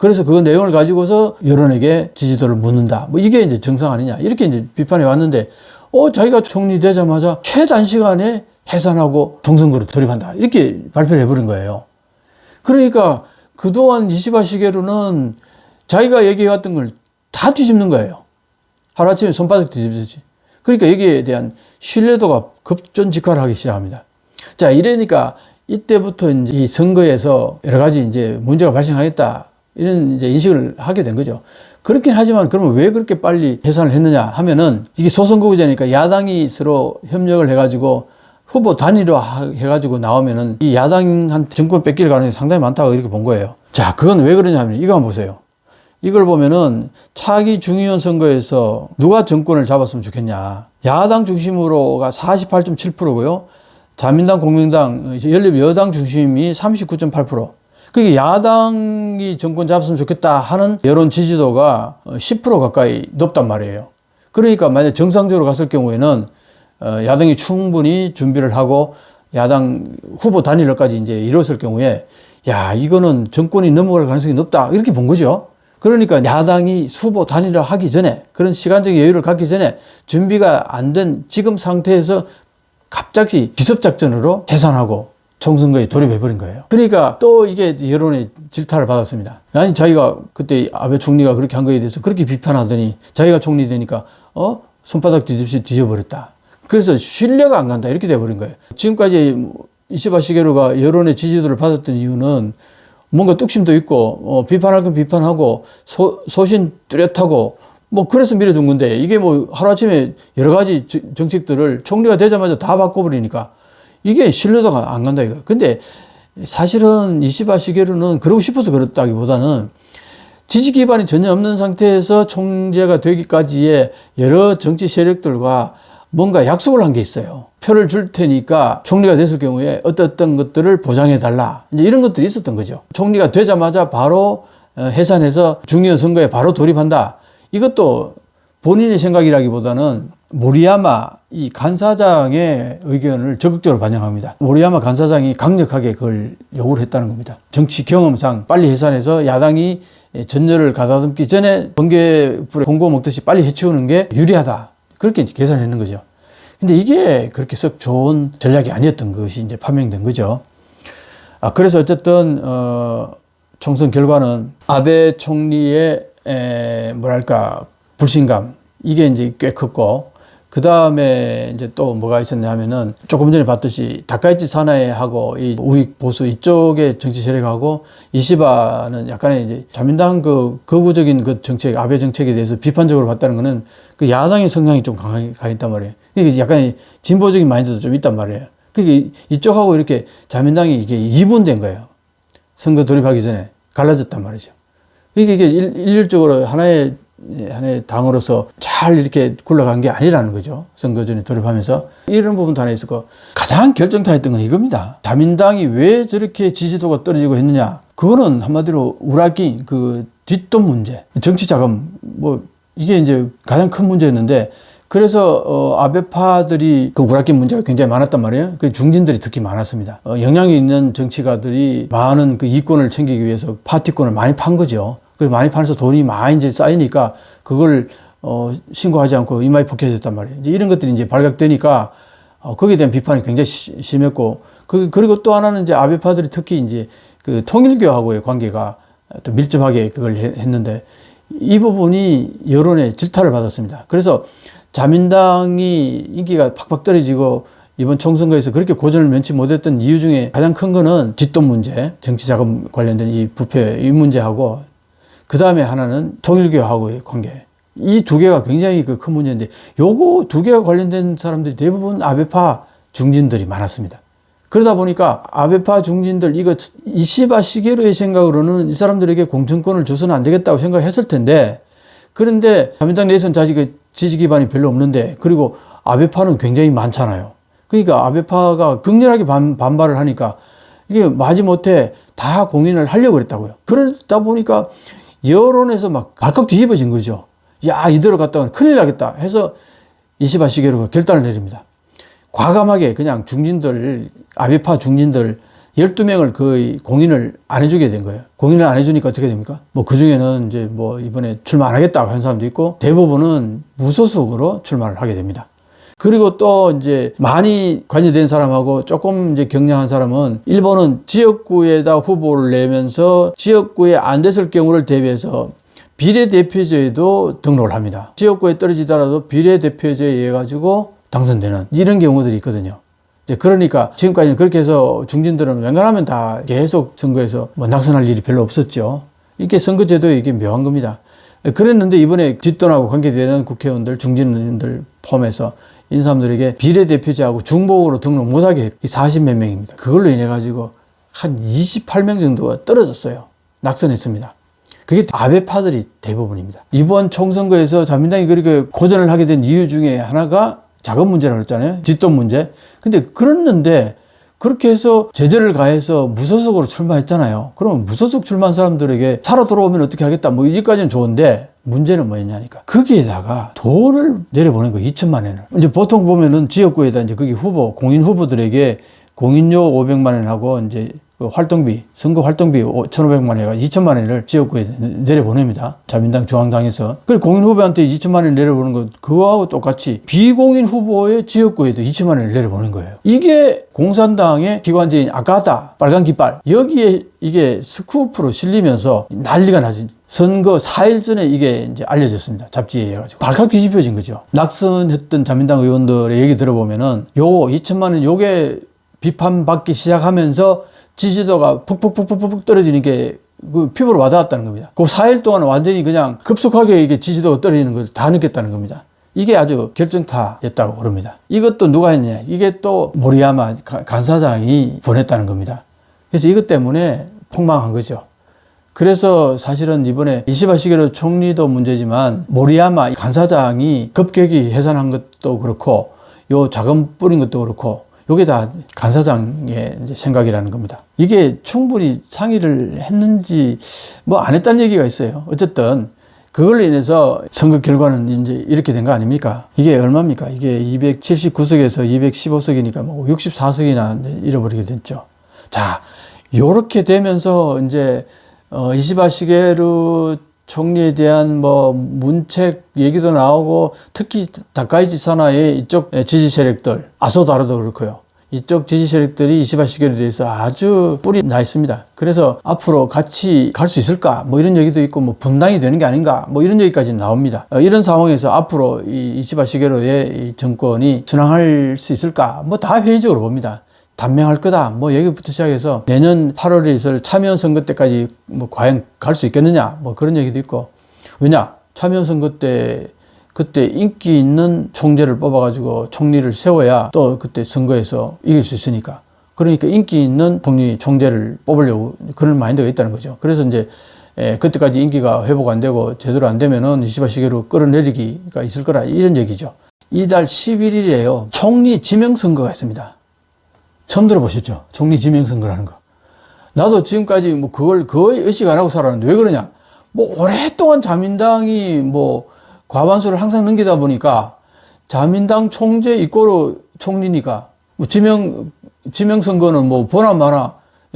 그래서 그 내용을 가지고서 여론에게 지지도를 묻는다. 뭐 이게 이제 정상 아니냐. 이렇게 이제 비판해 왔는데, 자기가 총리 되자마자 최단시간에 해산하고 총선거로 돌입한다. 이렇게 발표를 해버린 거예요. 그러니까 그동안 이시바 시게루는 자기가 얘기해왔던 걸 다 뒤집는 거예요. 하루아침에 손바닥 뒤집듯이. 그러니까 여기에 대한 신뢰도가 급전직하를 시작합니다. 자, 이러니까 이때부터 이제 이 선거에서 여러 가지 이제 문제가 발생하겠다. 이런 이제 인식을 하게 된 거죠. 그렇긴 하지만 그러면 왜 그렇게 빨리 해산을 했느냐 하면은 이게 소선거구제니까 야당이 서로 협력을 해가지고 후보 단일화 해가지고 나오면은 이 야당한테 정권 뺏길 가능성이 상당히 많다고 이렇게 본 거예요. 자, 그건 왜 그러냐 하면 이거 한번 보세요. 이걸 보면은 차기 중의원 선거에서 누가 정권을 잡았으면 좋겠냐. 야당 중심으로가 48.7%고요. 자민당, 공명당, 연립 여당 중심이 39.8%. 그게 야당이 정권 잡았으면 좋겠다 하는 여론 지지도가 10% 가까이 높단 말이에요. 그러니까 만약 정상적으로 갔을 경우에는 야당이 충분히 준비를 하고 야당 후보 단일화까지 이제 이뤘을 경우에 야, 이거는 정권이 넘어갈 가능성이 높다. 이렇게 본 거죠. 그러니까 야당이 후보 단일화 하기 전에 그런 시간적인 여유를 갖기 전에 준비가 안 된 지금 상태에서 갑자기 기습작전으로 해산하고 총선거에 돌입해버린 거예요. 그러니까 또 이게 여론의 질타를 받았습니다. 아니, 자기가 그때 아베 총리가 그렇게 한 거에 대해서 그렇게 비판하더니 자기가 총리 되니까 손바닥 뒤집시 뒤져버렸다. 그래서 신뢰가 안 간다. 이렇게 돼버린 거예요. 지금까지 이시바 시게루가 여론의 지지도를 받았던 이유는 뭔가 뚝심도 있고 비판할 건 비판하고 소신 뚜렷하고 뭐 그래서 밀어준 건데 이게 뭐 하루아침에 여러 가지 정책들을 총리가 되자마자 다 바꿔버리니까 이게 신뢰도가 안 간다 이거. 근데 사실은 이시바 시게루는 그러고 싶어서 그렇다기보다는 지지 기반이 전혀 없는 상태에서 총재가 되기까지의 여러 정치 세력들과 뭔가 약속을 한 게 있어요. 표를 줄 테니까 총리가 됐을 경우에 어떤 것들을 보장해 달라. 이제 이런 것들이 있었던 거죠. 총리가 되자마자 바로 해산해서 중의원 선거에 바로 돌입한다. 이것도 본인의 생각이라기보다는 모리야마 이 간사장의 의견을 적극적으로 반영합니다. 모리야마 간사장이 강력하게 그걸 요구를 했다는 겁니다. 정치 경험상 빨리 해산해서 야당이 전열을 가다듬기 전에 번개불에 공고 먹듯이 빨리 해치우는 게 유리하다. 그렇게 계산했는 거죠. 근데 이게 그렇게 썩 좋은 전략이 아니었던 것이 이제 판명된 거죠. 그래서 어쨌든, 총선 결과는 아베 총리의, 뭐랄까, 불신감, 이게 이제 꽤 컸고, 그 다음에 이제 또 뭐가 있었냐 하면은 조금 전에 봤듯이 다카이치 사나이하고 이 우익 보수 이쪽의 정치 세력하고 이시바는 약간의 이제 자민당 그 거부적인 그 정책, 아베 정책에 대해서 비판적으로 봤다는 거는 그 야당의 성향이 좀 강하게 가 있단 말이에요. 그러니까 약간의 진보적인 마인드도 좀 있단 말이에요. 그게 이쪽하고 이렇게 자민당이 이게 이분된 거예요. 선거 돌입하기 전에 갈라졌단 말이죠. 이게 일률적으로 하나의 당으로서 잘 이렇게 굴러간 게 아니라는 거죠. 선거 전에 돌입하면서. 이런 부분도 하나 있었고, 가장 결정타였던 건 이겁니다. 자민당이 왜 저렇게 지지도가 떨어지고 했느냐. 그거는 한마디로 우라낀 그 뒷돈 문제, 정치 자금, 뭐, 이게 이제 가장 큰 문제였는데, 그래서, 아베파들이 그 우라낀 문제가 굉장히 많았단 말이에요. 그 중진들이 특히 많았습니다. 영향이 있는 정치가들이 많은 그 이권을 챙기기 위해서 파티권을 많이 판 거죠. 그래서 많이 파면서 돈이 많이 이제 쌓이니까 그걸 신고하지 않고 이마에 포켓했단 말이에요. 이제 이런 것들이 이제 발각되니까 거기에 대한 비판이 굉장히 심했고, 그리고 또 하나는 이제 아베파들이 특히 이제 그 통일교하고의 관계가 또 밀접하게 그걸 했는데 이 부분이 여론의 질타를 받았습니다. 그래서 자민당이 인기가 팍팍 떨어지고 이번 총선거에서 그렇게 고전을 면치 못했던 이유 중에 가장 큰 거는 뒷돈 문제, 정치자금 관련된 이 부패 이 문제하고 그 다음에 하나는 통일교하고의 관계. 이 두 개가 굉장히 그 큰 문제인데 요거 두 개가 관련된 사람들이 대부분 아베파 중진들이 많았습니다. 그러다 보니까 아베파 중진들 이거 이시바 시게루의 생각으로는 이 사람들에게 공천권을 줘서는 안 되겠다고 생각했을 텐데 그런데 자민당 내에서는 자기 지지 기반이 별로 없는데 그리고 아베파는 굉장히 많잖아요. 그러니까 아베파가 극렬하게 반발을 하니까 이게 마지못해 다 공인을 하려고 그랬다고요. 그러다 보니까 여론에서 막 발칵 뒤집어진 거죠. 야, 이대로 갔다가 큰일 나겠다 해서 이시바 시게루가 결단을 내립니다. 과감하게 그냥 중진들, 아베파 중진들 12명을 거의 공인을 안 해주게 된 거예요. 공인을 안 해주니까 어떻게 됩니까? 뭐 그 중에는 이제 뭐 이번에 출마 안 하겠다고 한 사람도 있고 대부분은 무소속으로 출마를 하게 됩니다. 그리고 또 이제 많이 관여된 사람하고 조금 이제 경량한 사람은 일본은 지역구에다 후보를 내면서 지역구에 안 됐을 경우를 대비해서 비례대표제에도 등록을 합니다. 지역구에 떨어지더라도 비례대표제에 의해 가지고 당선되는 이런 경우들이 있거든요. 이제 그러니까 지금까지는 그렇게 해서 중진들은 웬간하면 다 계속 선거에서 뭐 낙선할 일이 별로 없었죠. 이게 선거제도에 이게 묘한 겁니다. 그랬는데 이번에 뒷돈하고 관계되는 국회의원들, 중진들 포함해서 이 사람들에게 비례대표제하고 중복으로 등록 못하게 40몇 명입니다. 그걸로 인해 가지고 한 28명 정도가 떨어졌어요. 낙선했습니다. 그게 아베파들이 대부분입니다. 이번 총선거에서 자민당이 그렇게 고전을 하게 된 이유 중에 하나가 자금 문제라고 했잖아요. 뒷돈 문제. 근데 그랬는데 그렇게 해서 제재를 가해서 무소속으로 출마했잖아요. 그러면 무소속 출마한 사람들에게 살아 돌아오면 어떻게 하겠다. 뭐 여기까지는 좋은데 문제는 뭐였냐니까. 거기에다가 돈을 내려보낸 거예요. 2천만 원을. 이제 보통 보면은 지역구에다 이제 거기 후보, 공인 후보들에게 공인료 500만 원하고 이제 그 활동비, 선거 활동비 1,500만 원에가 2천만 원을 지역구에 내려보냅니다. 자민당 중앙당에서. 그리고 공인 후보한테 2천만 원을 내려보는 것, 그거하고 똑같이 비공인 후보의 지역구에도 2천만 원을 내려보낸 거예요. 이게 공산당의 기관지인 아까다, 빨간 깃발. 여기에 이게 스쿠프로 실리면서 난리가 나지. 선거 4일 전에 이게 이제 알려졌습니다. 잡지에 의해가지고. 발칵 뒤집혀진 거죠. 낙선했던 자민당 의원들의 얘기 들어보면은 요 2천만 원 요게 비판받기 시작하면서 지지도가 푹푹푹푹 떨어지는 게 그 피부로 와닿았다는 겁니다. 그 4일 동안 완전히 그냥 급속하게 이게 지지도가 떨어지는 걸 다 느꼈다는 겁니다. 이게 아주 결정타였다고 그럽니다. 이것도 누가 했냐? 이게 또 모리야마 간사장이 보냈다는 겁니다. 그래서 이것 때문에 폭망한 거죠. 그래서 사실은 이번에 이시바 시게루 총리도 문제지만 모리야마 간사장이 급격히 해산한 것도 그렇고 요 자금 뿌린 것도 그렇고 이게 다 간사장의 이제 생각이라는 겁니다. 이게 충분히 상의를 했는지 뭐 안 했다는 얘기가 있어요. 어쨌든 그걸로 인해서 선거 결과는 이제 이렇게 된 거 아닙니까? 이게 얼마입니까? 이게 279석에서 215석이니까 뭐 64석이나 잃어버리게 됐죠. 자, 요렇게 되면서 이제 이시바 시게루 총리에 대한 뭐 문책 얘기도 나오고 특히 다카이치 사나의 이쪽 지지 세력들 아소다르도 그렇고요. 이쪽 지지 세력들이 이시바 시게루에 대해서 아주 뿔이 나 있습니다. 그래서 앞으로 같이 갈 수 있을까? 뭐 이런 얘기도 있고 뭐 분당이 되는 게 아닌가? 뭐 이런 얘기까지 나옵니다. 이런 상황에서 앞으로 이 이시바 시게루의 이 정권이 순항할 수 있을까? 뭐 다 회의적으로 봅니다. 단명할 거다. 뭐 여기부터 시작해서 내년 8월에 있을 참여연 선거 때까지 뭐 과연 갈 수 있겠느냐. 뭐 그런 얘기도 있고. 왜냐? 참여연 선거 때 그때 인기 있는 총재를 뽑아가지고 총리를 세워야 또 그때 선거에서 이길 수 있으니까. 그러니까 인기 있는 총재를 뽑으려고 그런 마인드가 있다는 거죠. 그래서 이제 그때까지 인기가 회복 안 되고 제대로 안 되면은 이시바 시게루 끌어내리기가 있을 거라 이런 얘기죠. 이달 11일에요. 총리 지명선거가 있습니다. 처음 들어보셨죠? 총리 지명선거라는 거. 나도 지금까지 뭐 그걸 거의 의식 안 하고 살았는데 왜 그러냐? 뭐 오랫동안 자민당이 뭐 과반수를 항상 넘기다 보니까 자민당 총재 이꼬로 총리니까 뭐 지명선거는 뭐 보나 마나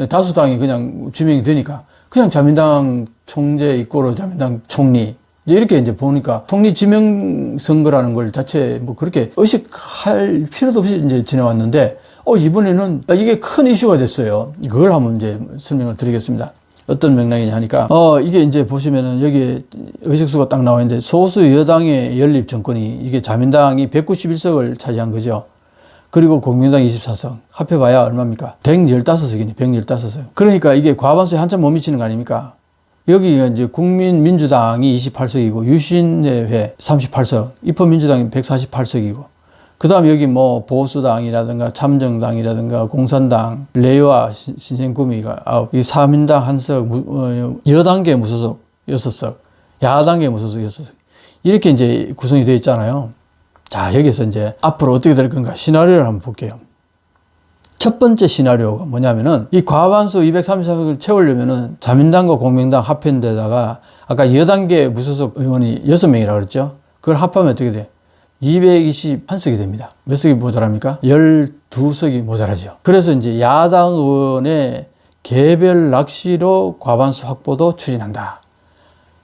다수당이 그냥 지명이 되니까 그냥 자민당 총재 이꼬로 자민당 총리 이렇게 이제 보니까 총리 지명선거라는 걸 자체 뭐 그렇게 의식할 필요도 없이 이제 지내왔는데 이번에는 이게 큰 이슈가 됐어요. 그걸 한번 이제 설명을 드리겠습니다. 어떤 맥락이냐 하니까, 이게 이제 보시면은 여기에 의석수가 딱 나와 있는데 소수 여당의 연립 정권이 이게 자민당이 191석을 차지한 거죠. 그리고 국민당 24석. 합해봐야 얼마입니까? 115석이네, 115석. 그러니까 이게 과반수에 한참 못 미치는 거 아닙니까? 여기가 이제 국민민주당이 28석이고, 유신회 38석, 입헌민주당이 148석이고, 그 다음 여기 뭐 보수당이라든가 참정당이라든가 공산당, 레이와 신생구미가 9, 사민당 1석, 여당계 무소속 6석, 야당계 무소속 6석. 이렇게 이제 구성이 되어 있잖아요. 자, 여기서 이제 앞으로 어떻게 될 건가 시나리오를 한번 볼게요. 첫 번째 시나리오가 뭐냐면은 이 과반수 233석을 채우려면은 자민당과 공명당 합한 데다가 아까 여당계 무소속 의원이 6명이라고 그랬죠. 그걸 합하면 어떻게 돼? 221석이 됩니다. 몇 석이 모자랍니까? 12석이 모자라죠. 그래서 이제 야당 의원의 개별 낚시로 과반수 확보도 추진한다.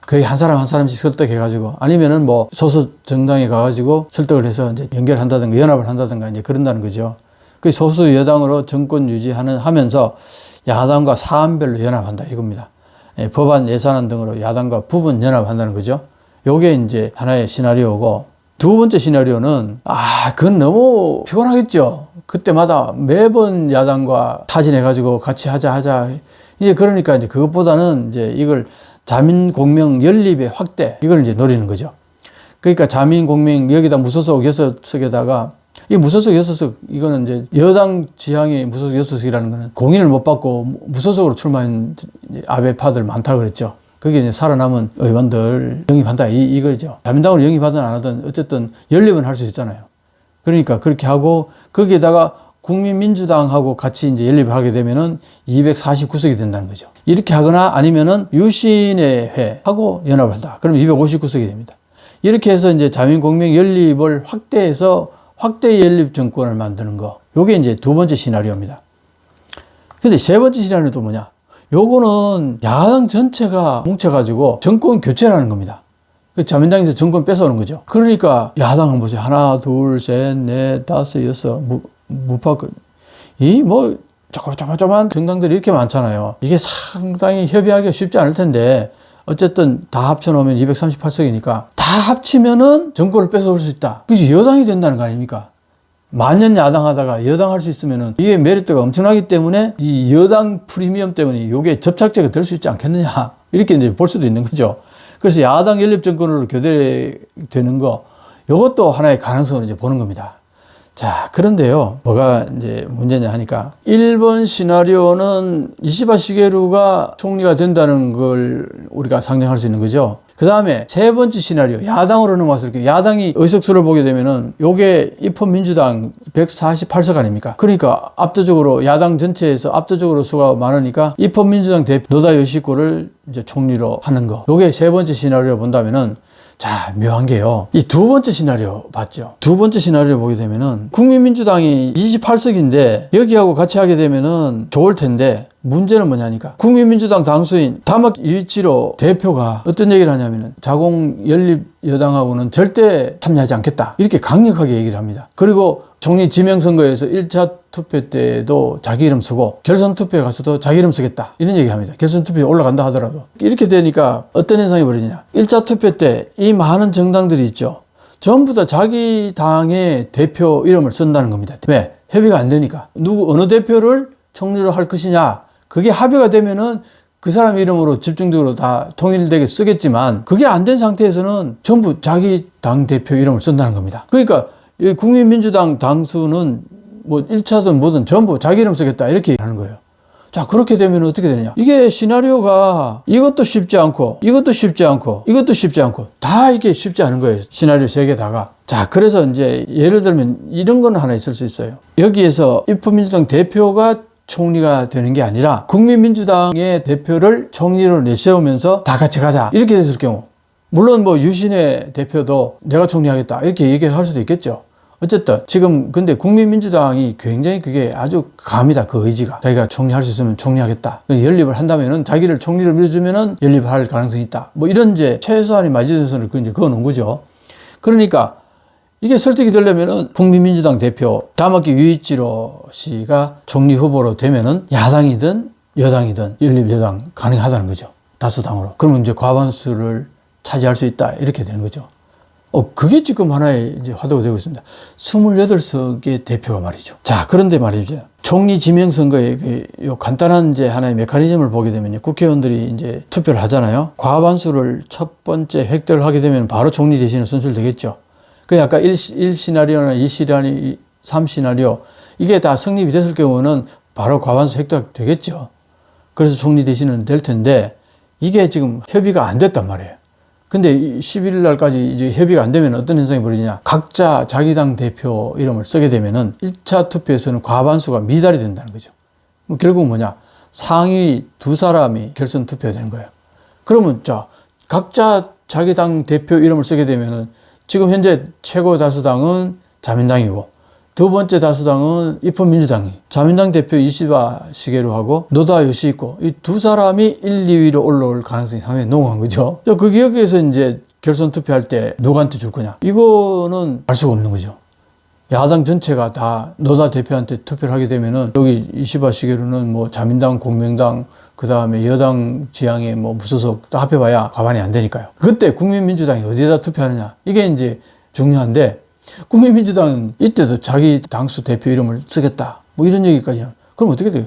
거의 한 사람 한 사람씩 설득해가지고, 아니면은 뭐 소수 정당에 가가지고 설득을 해서 이제 연결한다든가 연합을 한다든가 이제 그런다는 거죠. 그 소수 여당으로 정권 하면서 야당과 사안별로 연합한다 이겁니다. 법안 예산안 등으로 야당과 부분 연합한다는 거죠. 요게 이제 하나의 시나리오고, 두 번째 시나리오는 그건 너무 피곤하겠죠. 그때마다 매번 야당과 타진해가지고 같이 하자. 이제 그러니까 이제 그것보다는 이제 이걸 자민공명 연립의 확대, 이걸 이제 노리는 거죠. 그러니까 자민공명 여기다 무소속 6석에다가, 이 무소속 6석, 이거는 이제 여당 지향의 무소속 6석이라는 거는 공인을 못 받고 무소속으로 출마한 아베파들 많다고 그랬죠. 그게 이제 살아남은 의원들 영입한다 이거죠. 자민당으로 영입하든 안 하든 어쨌든 연립은 할 수 있잖아요. 그러니까 그렇게 하고 거기에다가 국민민주당하고 같이 이제 연립을 하게 되면은 249석이 된다는 거죠. 이렇게 하거나 아니면은 유신의 회하고 연합을 한다. 그럼 259석이 됩니다. 이렇게 해서 이제 자민공명 연립을 확대해서 확대 연립 정권을 만드는 거. 요게 이제 두 번째 시나리오입니다. 근데 세 번째 시나리오도 뭐냐? 요거는 야당 전체가 뭉쳐가지고 정권 교체를 하는 겁니다. 자민당에서 정권 뺏어오는 거죠. 그러니까 야당은 보세요. 하나, 둘, 셋, 넷, 다섯, 여섯, 무파권. 뭐 조그만 정당들이 이렇게 많잖아요. 이게 상당히 협의하기가 쉽지 않을 텐데 어쨌든 다 합쳐놓으면 238석이니까 다 합치면은 정권을 뺏어올 수 있다. 그래서 여당이 된다는 거 아닙니까? 만년 야당하다가 여당 할 수 있으면은 이게 메리트가 엄청나기 때문에 이 여당 프리미엄 때문에 이게 접착제가 될 수 있지 않겠느냐. 이렇게 이제 볼 수도 있는 거죠. 그래서 야당 연립 정권으로 교대되는 거, 이것도 하나의 가능성을 이제 보는 겁니다. 자, 그런데요, 뭐가 이제 문제냐 하니까 1번 시나리오는 이시바 시게루가 총리가 된다는 걸 우리가 상정할 수 있는 거죠. 그 다음에 세 번째 시나리오, 야당으로 넘어왔을 때 야당이 의석수를 보게 되면은 요게 입헌민주당 148석 아닙니까? 그러니까 압도적으로 야당 전체에서 압도적으로 수가 많으니까 입헌민주당 대표 노다 요시코를 이제 총리로 하는 거. 요게 세 번째 시나리오 본다면은, 자, 묘한 게요. 이 두 번째 시나리오 봤죠? 두 번째 시나리오 보게 되면은 국민민주당이 28석인데 여기하고 같이 하게 되면은 좋을 텐데, 문제는 뭐냐니까 국민민주당 당수인 다막 유이치로 대표가 어떤 얘기를 하냐면은 자공 연립 여당하고는 절대 참여하지 않겠다. 이렇게 강력하게 얘기를 합니다. 그리고 총리 지명선거에서 1차 투표 때도 자기 이름 쓰고 결선 투표에 가서도 자기 이름 쓰겠다. 이런 얘기 합니다. 결선 투표에 올라간다 하더라도. 이렇게 되니까 어떤 현상이 벌어지냐. 1차 투표 때 이 많은 정당들이 있죠. 전부 다 자기 당의 대표 이름을 쓴다는 겁니다. 왜? 협의가 안 되니까. 어느 대표를 총리로 할 것이냐. 그게 합의가 되면은 그 사람 이름으로 집중적으로 다 통일되게 쓰겠지만, 그게 안 된 상태에서는 전부 자기 당 대표 이름을 쓴다는 겁니다. 그러니까 이 국민민주당 당수는 뭐 1차든 뭐든 전부 자기 이름 쓰겠다 이렇게 하는 거예요. 자, 그렇게 되면 어떻게 되느냐. 이게 시나리오가 이것도 쉽지 않고 이것도 쉽지 않고 이것도 쉽지 않고 다 이게 쉽지 않은 거예요. 시나리오 세 개 다가. 자, 그래서 이제 예를 들면 이런 건 하나 있을 수 있어요. 여기에서 입헌민주당 대표가 총리가 되는 게 아니라 국민민주당의 대표를 총리로 내세우면서 다 같이 가자 이렇게 됐을 경우, 물론 뭐 유신의 대표도 내가 총리하겠다 이렇게 얘기할 수도 있겠죠. 어쨌든 지금 근데 국민민주당이 굉장히 그게 아주 강합니다. 그 의지가. 자기가 총리할 수 있으면 총리하겠다. 연립을 한다면은 자기를 총리로 밀어주면은 연립할 가능성이 있다. 뭐 이런 이제 최소한의 마지노선을 이제 그어놓은 거죠. 그러니까 이게 설득이 되려면은 국민민주당 대표 다마키 유이치로 씨가 총리 후보로 되면은 야당이든 여당이든 연립 여당 가능하다는 거죠. 다수당으로. 그러면 이제 과반수를 차지할 수 있다. 이렇게 되는 거죠. 그게 지금 하나의 이제 화두가 되고 있습니다. 28석의 대표가 말이죠. 자, 그런데 말이죠. 총리 지명 선거에 요 간단한 이제 하나의 메커니즘을 보게 되면요. 국회의원들이 이제 투표를 하잖아요. 과반수를 첫 번째 획득을 하게 되면 바로 총리 대신에 선출되겠죠. 그 아까 1시나리오나 2시나리오, 3시나리오 이게 다 성립이 됐을 경우는 바로 과반수 획득되겠죠. 그래서 총리 대신은 될 텐데 이게 지금 협의가 안 됐단 말이에요. 근데 11일 날까지 이제 협의가 안 되면 어떤 현상이 벌어지냐. 각자 자기 당 대표 이름을 쓰게 되면은 1차 투표에서는 과반수가 미달이 된다는 거죠. 결국 뭐냐. 상위 두 사람이 결선 투표가 되는 거예요. 그러면 자, 각자 자기 당 대표 이름을 쓰게 되면은 지금 현재 최고 다수당은 자민당이고 두 번째 다수당은 입헌민주당이 자민당 대표 이시바 시게루하고 노다 요시히코 이 두 사람이 1, 2위로 올라올 가능성이 상당히 농후한 거죠. 그 기억에서 이제 결선 투표할 때 누구한테 줄 거냐 이거는 알 수가 없는 거죠. 야당 전체가 다 노다 대표한테 투표를 하게 되면은 여기 이시바 시게루는 뭐 자민당, 공명당 그 다음에 여당 지향의 뭐 무소속 또 합해봐야 가반이 안 되니까요. 그때 국민민주당이 어디에다 투표하느냐 이게 이제 중요한데 국민민주당은 이때도 자기 당수 대표 이름을 쓰겠다 뭐 이런 얘기까지는 그럼 어떻게 돼요?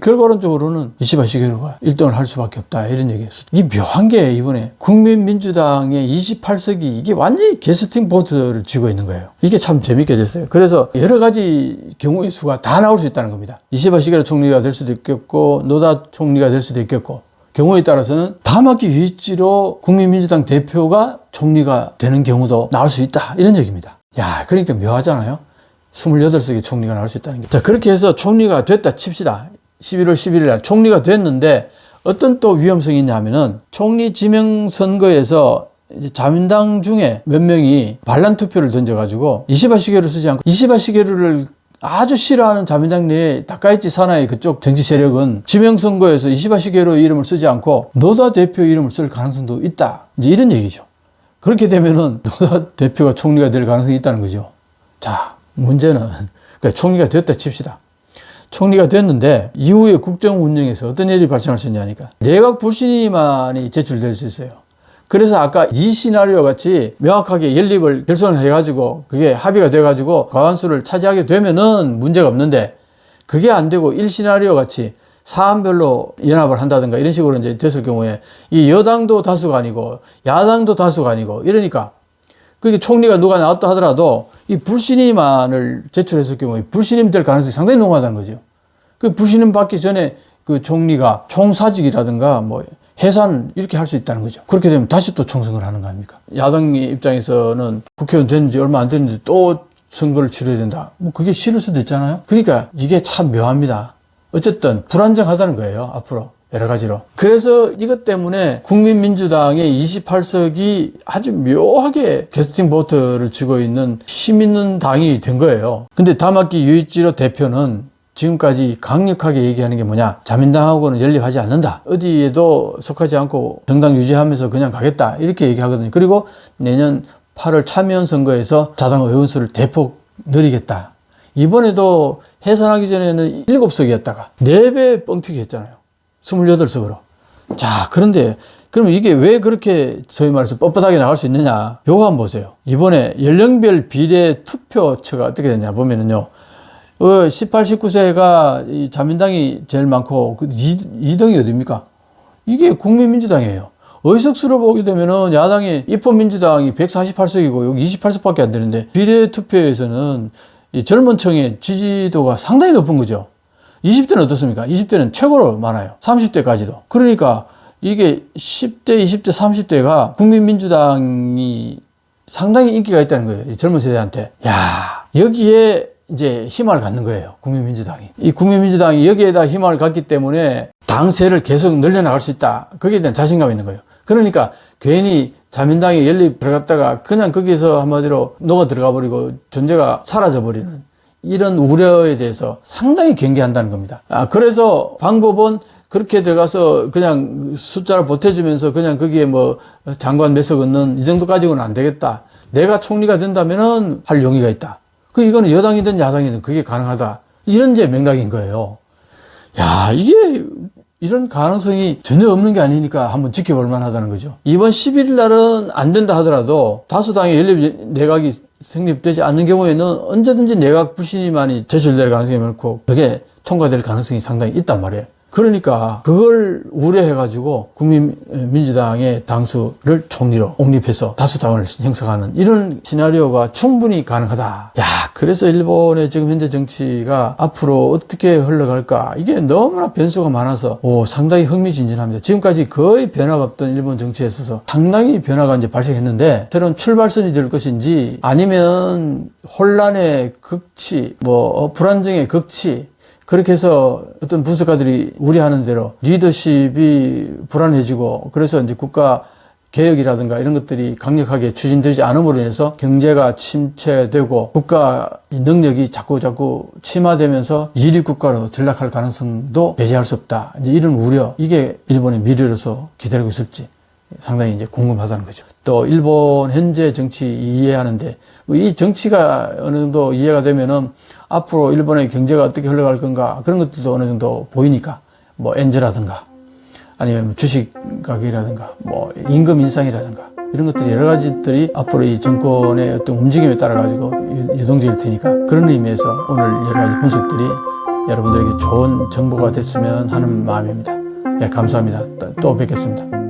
결과론적으로는 이시바 시게루가 1등을 할 수밖에 없다 이런 얘기였어요. 이게 묘한 게 이번에 국민민주당의 28석이 이게 완전히 게스팅 보트를 쥐고 있는 거예요. 이게 참 재밌게 됐어요. 그래서 여러 가지 경우의 수가 다 나올 수 있다는 겁니다. 이시바 시게루 총리가 될 수도 있겠고 노다 총리가 될 수도 있겠고 경우에 따라서는 다맞기 유일지로 국민민주당 대표가 총리가 되는 경우도 나올 수 있다 이런 얘기입니다. 야, 그러니까 묘하잖아요. 28석의 총리가 나올 수 있다는 게. 자, 그렇게 해서 총리가 됐다 칩시다. 11월 11일 날 총리가 됐는데 어떤 또 위험성이 있냐면은 총리 지명 선거에서 이제 자민당 중에 몇 명이 반란 투표를 던져가지고 이시바 시게루 쓰지 않고 이시바 시게루를 아주 싫어하는 자민당 내에 다카이치 사나이 그쪽 정치 세력은 지명선거에서 이시바 시게루 이름을 쓰지 않고 노다 대표 이름을 쓸 가능성도 있다. 이제 이런 얘기죠. 그렇게 되면은 노다 대표가 총리가 될 가능성이 있다는 거죠. 자, 문제는 그러니까 총리가 됐다 칩시다. 총리가 됐는데 이후에 국정 운영에서 어떤 일이 발생할 수 있냐니까 내각 불신임안이 제출될 수 있어요. 그래서 아까 이 시나리오 같이 명확하게 연립을 결선을 해가지고 그게 합의가 돼가지고 과반수를 차지하게 되면은 문제가 없는데 그게 안 되고 1시나리오 같이 사안별로 연합을 한다든가 이런 식으로 이제 됐을 경우에 이 여당도 다수가 아니고 야당도 다수가 아니고 이러니까 그게 총리가 누가 나왔다 하더라도 이 불신임안을 제출했을 경우에 불신임 될 가능성이 상당히 농후하다는 거죠. 그 불신임 받기 전에 그 총리가 총사직이라든가 뭐 해산 이렇게 할 수 있다는 거죠. 그렇게 되면 다시 또 총선을 하는 거 아닙니까? 야당 입장에서는 국회의원 됐는지 얼마 안 됐는지 또 선거를 치러야 된다. 뭐 그게 싫을 수도 있잖아요. 그러니까 이게 참 묘합니다. 어쨌든 불안정하다는 거예요. 앞으로 여러 가지로. 그래서 이것 때문에 국민민주당의 28석이 아주 묘하게 캐스팅 보트를 쥐고 있는 힘 있는 당이 된 거예요. 근데 다맞기 유이치로 대표는 지금까지 강력하게 얘기하는 게 뭐냐? 자민당하고는 연립하지 않는다. 어디에도 속하지 않고 정당 유지하면서 그냥 가겠다. 이렇게 얘기하거든요. 그리고 내년 8월 참여연 선거에서 자당 의원수를 대폭 늘리겠다. 이번에도 해산하기 전에는 7석이었다가 4배 뻥튀기 했잖아요. 28석으로. 자, 그런데 그럼 이게 왜 그렇게 소위 말해서 뻣뻣하게 나갈 수 있느냐? 요거 한번 보세요. 이번에 연령별 비례 투표처가 어떻게 됐냐 보면은요. 18, 19세가 이 자민당이 제일 많고 2등이 어딥니까? 이게 국민민주당이에요. 의석수로 보게 되면은 야당이 입헌민주당이 148석이고 여기 28석밖에 안 되는데 비례 투표에서는 이 젊은 층의 지지도가 상당히 높은 거죠. 20대는 어떻습니까? 20대는 최고로 많아요. 30대까지도. 그러니까 이게 10대, 20대, 30대가 국민민주당이 상당히 인기가 있다는 거예요. 이 젊은 세대한테. 야, 여기에 이제 힘을 갖는 거예요. 국민민주당이. 이 국민민주당이 여기에다 힘을 갖기 때문에 당세를 계속 늘려나갈 수 있다. 거기에 대한 자신감이 있는 거예요. 그러니까 괜히 자민당에 연립 들어갔다가 그냥 거기서 한마디로 녹아 들어가 버리고 존재가 사라져 버리는 이런 우려에 대해서 상당히 경계한다는 겁니다. 그래서 방법은 그렇게 들어가서 그냥 숫자를 보태주면서 그냥 거기에 뭐 장관 몇 석 얻는 이 정도까지는 안 되겠다. 내가 총리가 된다면은 할 용의가 있다. 이거는 여당이든 야당이든 그게 가능하다. 이런 이제 맥락인 거예요. 야, 이게 이런 가능성이 전혀 없는 게 아니니까 한번 지켜볼 만하다는 거죠. 이번 11일 날은 안 된다 하더라도 다수당의 연립 내각이 성립되지 않는 경우에는 언제든지 내각 불신임안이 제출될 가능성이 많고 그게 통과될 가능성이 상당히 있단 말이에요. 그러니까 그걸 우려해가지고 국민민주당의 당수를 총리로 옹립해서 다수당을 형성하는 이런 시나리오가 충분히 가능하다. 야, 그래서 일본의 지금 현재 정치가 앞으로 어떻게 흘러갈까? 이게 너무나 변수가 많아서 상당히 흥미진진합니다. 지금까지 거의 변화가 없던 일본 정치에 있어서 상당히 변화가 이제 발생했는데 새로운 출발선이 될 것인지 아니면 혼란의 극치, 불안정의 극치 그렇게 해서 어떤 분석가들이 우려하는 대로 리더십이 불안해지고 그래서 이제 국가 개혁이라든가 이런 것들이 강력하게 추진되지 않음으로 인해서 경제가 침체되고 국가 능력이 자꾸 침하되면서 이리 국가로 전락할 가능성도 배제할 수 없다. 이제 이런 우려, 이게 일본의 미래로서 기다리고 있을지 상당히 이제 궁금하다는 거죠. 또 일본 현재 정치 이해하는데 이 정치가 어느 정도 이해가 되면은 앞으로 일본의 경제가 어떻게 흘러갈 건가 그런 것들도 어느 정도 보이니까 뭐 엔저라든가 아니면 주식 가격이라든가 뭐 임금 인상이라든가 이런 것들이 여러 가지들이 앞으로 이 정권의 어떤 움직임에 따라 가지고 유동적일 테니까 그런 의미에서 오늘 여러 가지 분석들이 여러분들에게 좋은 정보가 됐으면 하는 마음입니다. 네, 감사합니다. 또 뵙겠습니다.